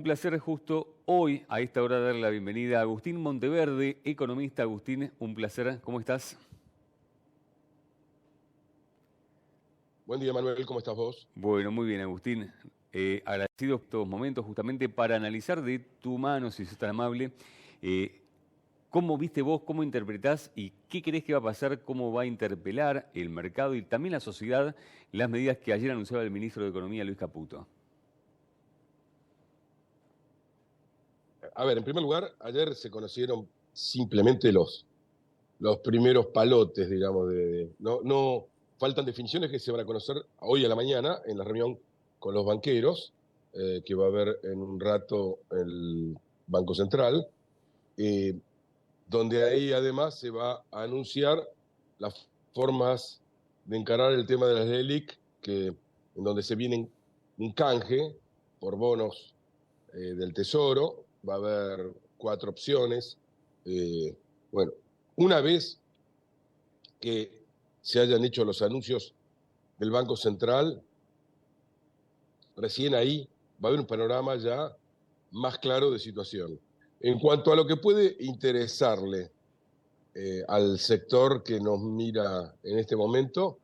Un placer justo hoy, a esta hora, darle la bienvenida a Agustín Monteverde, economista. Agustín, un placer. ¿Cómo estás? Buen día, Manuel. ¿Cómo estás vos? Bueno, muy bien, Agustín. Agradecido por estos momentos justamente para analizar de tu mano, si sos tan amable, eh, cómo viste vos, cómo interpretás y qué crees que va a pasar, cómo va a interpelar el mercado y también la sociedad las medidas que ayer anunciaba el ministro de Economía, Luis Caputo. A ver, en primer lugar, ayer se conocieron simplemente los primeros palotes, digamos, no faltan definiciones que se van a conocer hoy a la mañana en la reunión con los banqueros, que va a haber en un rato el Banco Central, eh, donde ahí además se va a anunciar las formas de encarar el tema de las LELIC, en donde se viene un canje por bonos del Tesoro. Va a haber 4 opciones. Bueno, una vez que se hayan hecho los anuncios del Banco Central, recién ahí va a haber un panorama ya más claro de situación. En cuanto a lo que puede interesarle al sector que nos mira en este momento,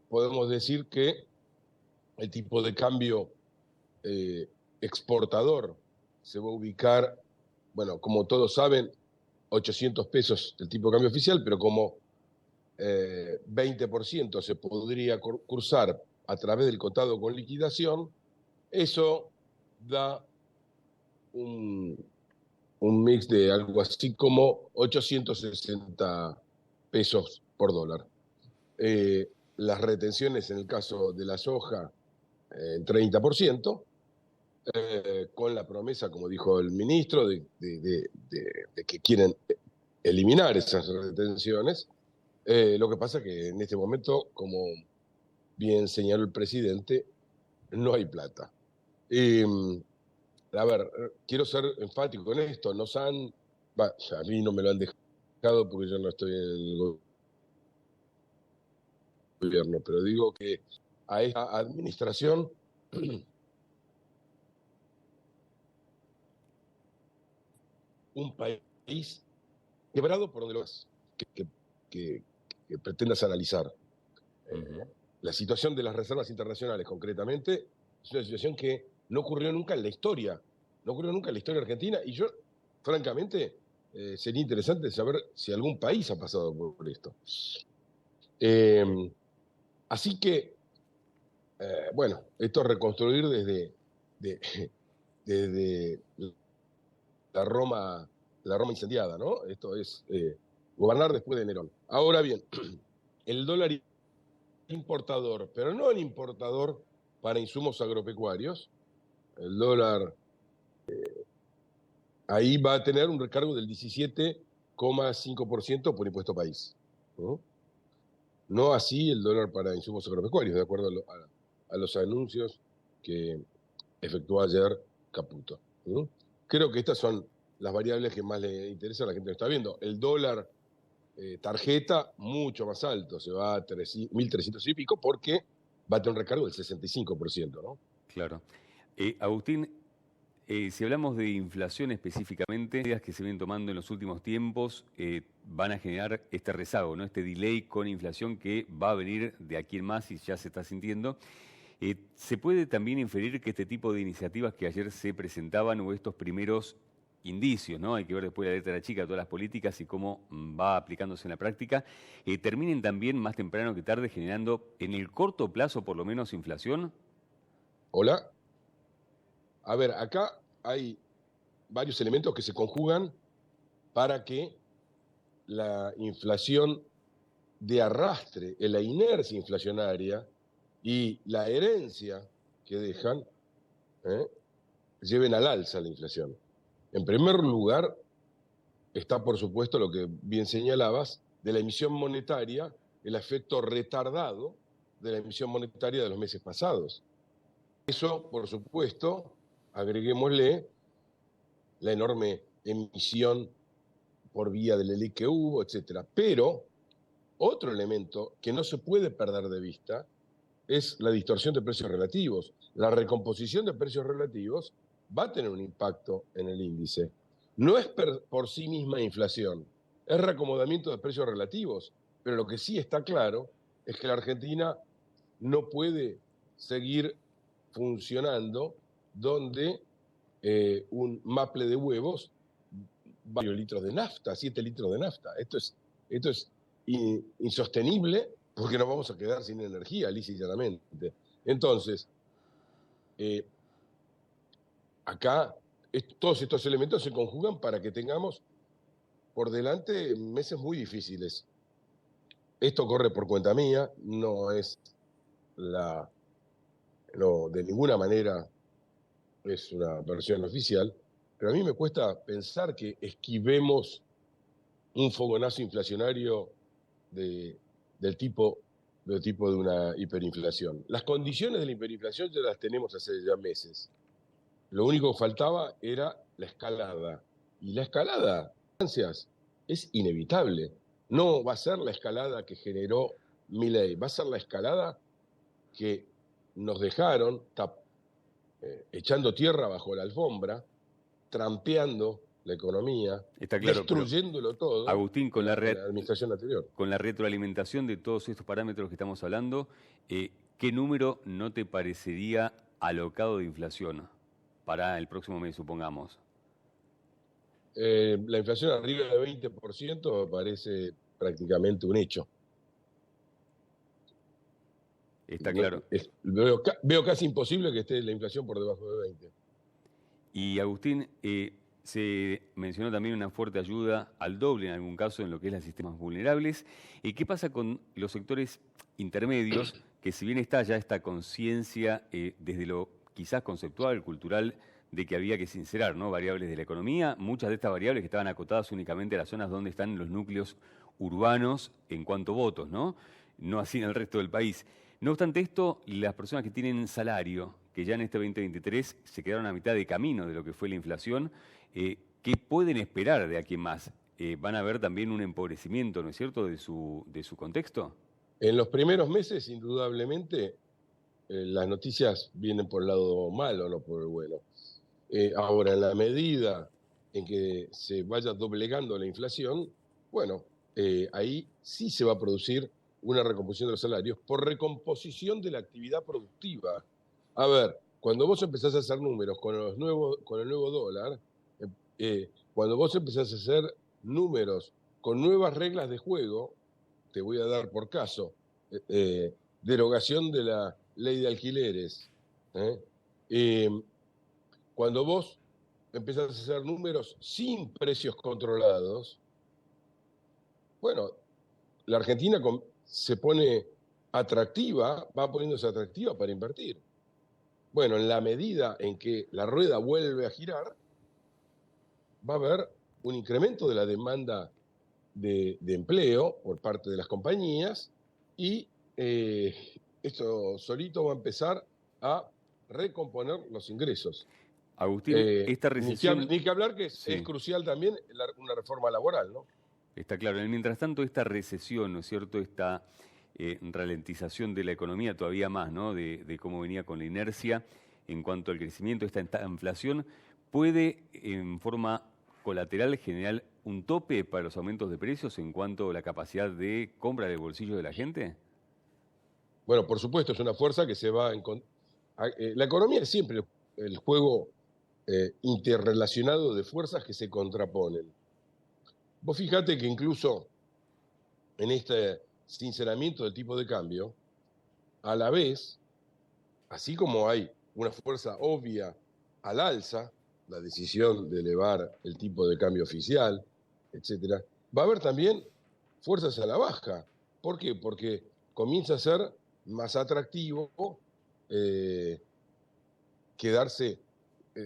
podemos decir que el tipo de cambio eh, exportador se va a ubicar, bueno, como todos saben, 800 pesos el tipo de cambio oficial, pero como 20% se podría cursar a través del contado con liquidación, eso da un, un mix de algo así como 860 pesos por dólar. Las retenciones en el caso de la soja en 30%, con la promesa, como dijo el ministro, de que quieren eliminar esas retenciones. Lo que pasa es que en este momento, como bien señaló el presidente, no hay plata. A ver, quiero ser enfático en esto. A mí no me lo han dejado porque yo no estoy en el gobierno, pero digo que a esta administración un país quebrado por donde lo vas, que, pretendas analizar. La situación de las reservas internacionales, concretamente, es una situación que no ocurrió nunca en la historia, no ocurrió nunca en la historia argentina, y yo, francamente, sería interesante saber si algún país ha pasado por esto. Así que, bueno, esto es reconstruir de- desde la Roma incendiada, ¿no? Esto es gobernar después de Nerón. Ahora bien, el dólar importador, pero no el importador para insumos agropecuarios. El dólar ahí va a tener un recargo del 17,5% por impuesto país. ¿No? No así el dólar para insumos agropecuarios, de acuerdo a los anuncios que efectuó ayer Caputo. ¿No? Creo que estas son las variables que más le interesan a la gente que está viendo. El dólar tarjeta mucho más alto, se va a 1.300 y pico, porque va a tener un recargo del 65%, ¿no? Claro. Agustín, si hablamos de inflación específicamente, las medidas que se vienen tomando en los últimos tiempos van a generar este rezago, ¿no? Este delay con inflación que va a venir de aquí en más y ya se está sintiendo. ¿Se puede también inferir que este tipo de iniciativas que ayer se presentaban o estos primeros indicios, ¿no? Hay que ver después la letra chica de todas las políticas y cómo va aplicándose en la práctica, terminen también más temprano que tarde generando en el corto plazo por lo menos inflación? Hola. A ver, acá hay varios elementos que se conjugan para que la inflación de arrastre, la inercia inflacionaria y la herencia que dejan, ¿eh? Lleven al alza la inflación. En primer lugar, está por supuesto lo que bien señalabas, de la emisión monetaria, el efecto retardado de la emisión monetaria de los meses pasados. Eso, por supuesto, agreguémosle la enorme emisión por vía del ELIC que hubo, etcétera. Pero otro elemento que no se puede perder de vista es la distorsión de precios relativos. La recomposición de precios relativos va a tener un impacto en el índice. No es por sí misma inflación, es reacomodamiento de precios relativos, pero lo que sí está claro es que la Argentina no puede seguir funcionando donde un maple de huevos, varios litros de nafta, 7 litros de nafta. Esto es insostenible porque nos vamos a quedar sin energía, lisa y llanamente. Entonces, acá todos estos elementos se conjugan para que tengamos por delante meses muy difíciles. Esto corre por cuenta mía, no es de ninguna manera es una versión oficial, pero a mí me cuesta pensar que esquivemos un fogonazo inflacionario del tipo de una hiperinflación. Las condiciones de la hiperinflación ya las tenemos hace ya meses. Lo único que faltaba era la escalada. Y la escalada, es inevitable. No va a ser la escalada que generó Milei, va a ser la escalada que nos dejaron echando tierra bajo la alfombra, trampeando la economía, Está claro, pero destruyéndolo todo Agustín, en la administración anterior. con la retroalimentación de todos estos parámetros que estamos hablando, ¿qué número no te parecería alocado de inflación para el próximo mes, supongamos? La inflación arriba de 20% me parece prácticamente un hecho. Está claro. Veo casi imposible que esté la inflación por debajo de 20. Y Agustín, se mencionó también una fuerte ayuda al doble en algún caso en lo que es los sistemas vulnerables. ¿Qué pasa con los sectores intermedios? Que si bien está ya esta conciencia desde lo quizás conceptual, cultural, de que había que sincerar, ¿no?, variables de la economía, muchas de estas variables que estaban acotadas únicamente a las zonas donde están los núcleos urbanos en cuanto a votos, ¿no? No así en el resto del país. No obstante esto, las personas que tienen salario, que ya en este 2023 se quedaron a mitad de camino de lo que fue la inflación, ¿qué pueden esperar de aquí en más? ¿Van a ver también un empobrecimiento, ¿no es cierto?, de su contexto? En los primeros meses, indudablemente, las noticias vienen por el lado malo, no por el bueno. Ahora, en la medida en que se vaya doblegando la inflación, bueno, ahí sí se va a producir una recomposición de los salarios por recomposición de la actividad productiva. A ver, cuando vos empezás a hacer números con el nuevo dólar, cuando vos empezás a hacer números con nuevas reglas de juego, te voy a dar por caso, derogación de la ley de alquileres, cuando vos empezás a hacer números sin precios controlados, bueno, la Argentina se pone atractiva, va poniéndose atractiva para invertir. Bueno, en la medida en que la rueda vuelve a girar, va a haber un incremento de la demanda de empleo por parte de las compañías y esto solito va a empezar a recomponer los ingresos. Agustín, esta recesión... Ni que hablar que Sí. es crucial también una reforma laboral, ¿no? Está claro. Mientras tanto, esta recesión, ¿no es cierto?, esta ralentización de la economía todavía más, ¿no?, de cómo venía con la inercia en cuanto al crecimiento, esta inflación, puede en forma colateral generar un tope para los aumentos de precios en cuanto a la capacidad de compra del bolsillo de la gente. Bueno, por supuesto, es una fuerza que se va... la economía es siempre el juego interrelacionado de fuerzas que se contraponen. Vos fijate que incluso en este sinceramiento del tipo de cambio, a la vez, así como hay una fuerza obvia al alza, la decisión de elevar el tipo de cambio oficial, etcétera, va a haber también fuerzas a la baja. ¿Por qué? Porque comienza a ser más atractivo quedarse,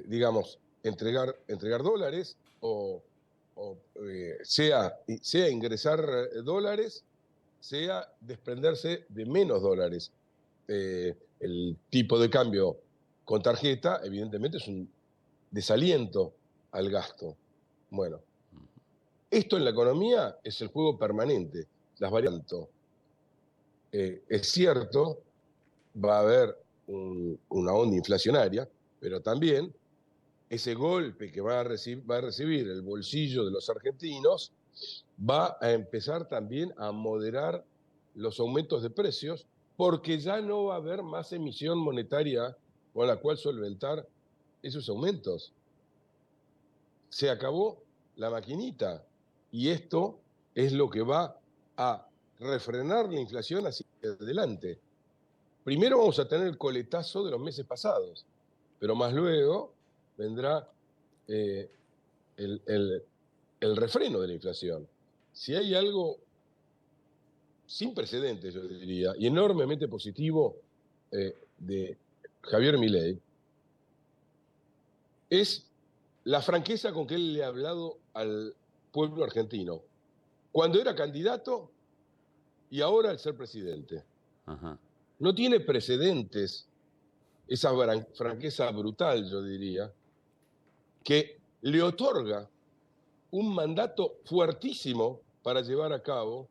digamos, entregar dólares o sea ingresar dólares, sea desprenderse de menos dólares. El tipo de cambio con tarjeta, evidentemente, es un desaliento al gasto. Bueno, esto en la economía es el juego permanente, las variantes. Es cierto, va a haber una onda inflacionaria, pero también ese golpe que va a recibir el bolsillo de los argentinos va a empezar también a moderar los aumentos de precios, porque ya no va a haber más emisión monetaria con la cual solventar esos aumentos. Se acabó la maquinita y esto es lo que va a refrenar la inflación hacia adelante. Primero vamos a tener el coletazo de los meses pasados, pero más luego vendrá el refreno de la inflación. Si hay algo sin precedentes, yo diría, y enormemente positivo de Javier Milei, es la franqueza con que él le ha hablado al pueblo argentino, cuando era candidato y ahora al ser presidente. Ajá. No tiene precedentes esa franqueza brutal, yo diría, que le otorga un mandato fuertísimo para llevar a cabo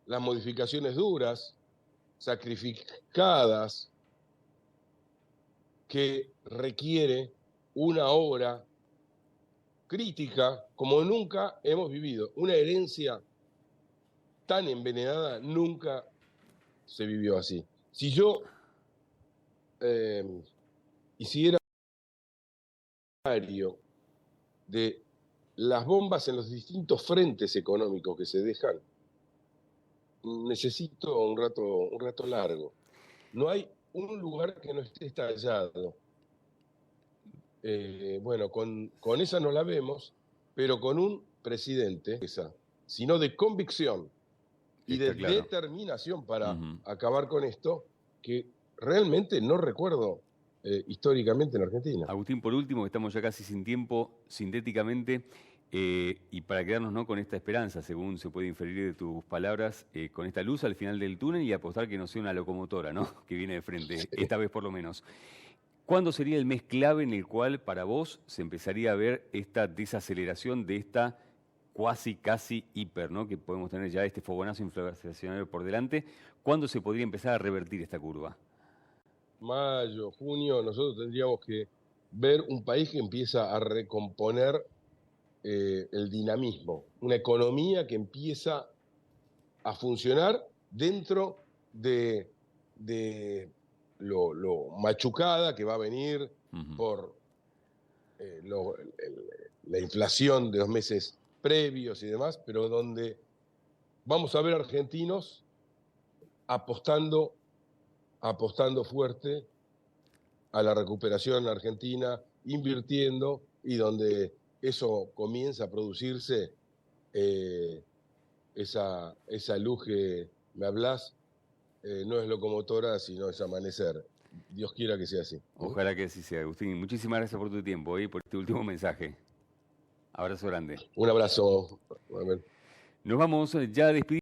las modificaciones duras, sacrificadas, que requiere una obra crítica como nunca hemos vivido. Una herencia tan envenenada nunca se vivió así. Si yo hiciera de las bombas en los distintos frentes económicos que se dejan, necesito un rato largo. No hay un lugar que no esté estallado. Bueno, con esa no la vemos, pero con un presidente, sino de convicción y de determinación para acabar con esto, que realmente no recuerdo históricamente en Argentina. Agustín, por último, estamos ya casi sin tiempo, sintéticamente, y para quedarnos, ¿no?, con esta esperanza, según se puede inferir de tus palabras, con esta luz al final del túnel y apostar que no sea una locomotora, ¿no?, que viene de frente, sí, esta vez por lo menos. ¿Cuándo sería el mes clave en el cual para vos se empezaría a ver esta desaceleración de esta casi hiper, ¿no?, que podemos tener ya este fogonazo inflacionario por delante? ¿Cuándo se podría empezar a revertir esta curva? Mayo, junio, nosotros tendríamos que ver un país que empieza a recomponer el dinamismo, una economía que empieza a funcionar dentro de lo machucada que va a venir por la inflación de los meses previos y demás, pero donde vamos a ver argentinos apostando fuerte a la recuperación argentina, invirtiendo, y donde eso comienza a producirse, esa luz que me hablas, no es locomotora, sino es amanecer. Dios quiera que sea así. Ojalá que así sea, Agustín. Muchísimas gracias por tu tiempo y por este último mensaje. Abrazo grande. Un abrazo. Nos vamos ya a despedir.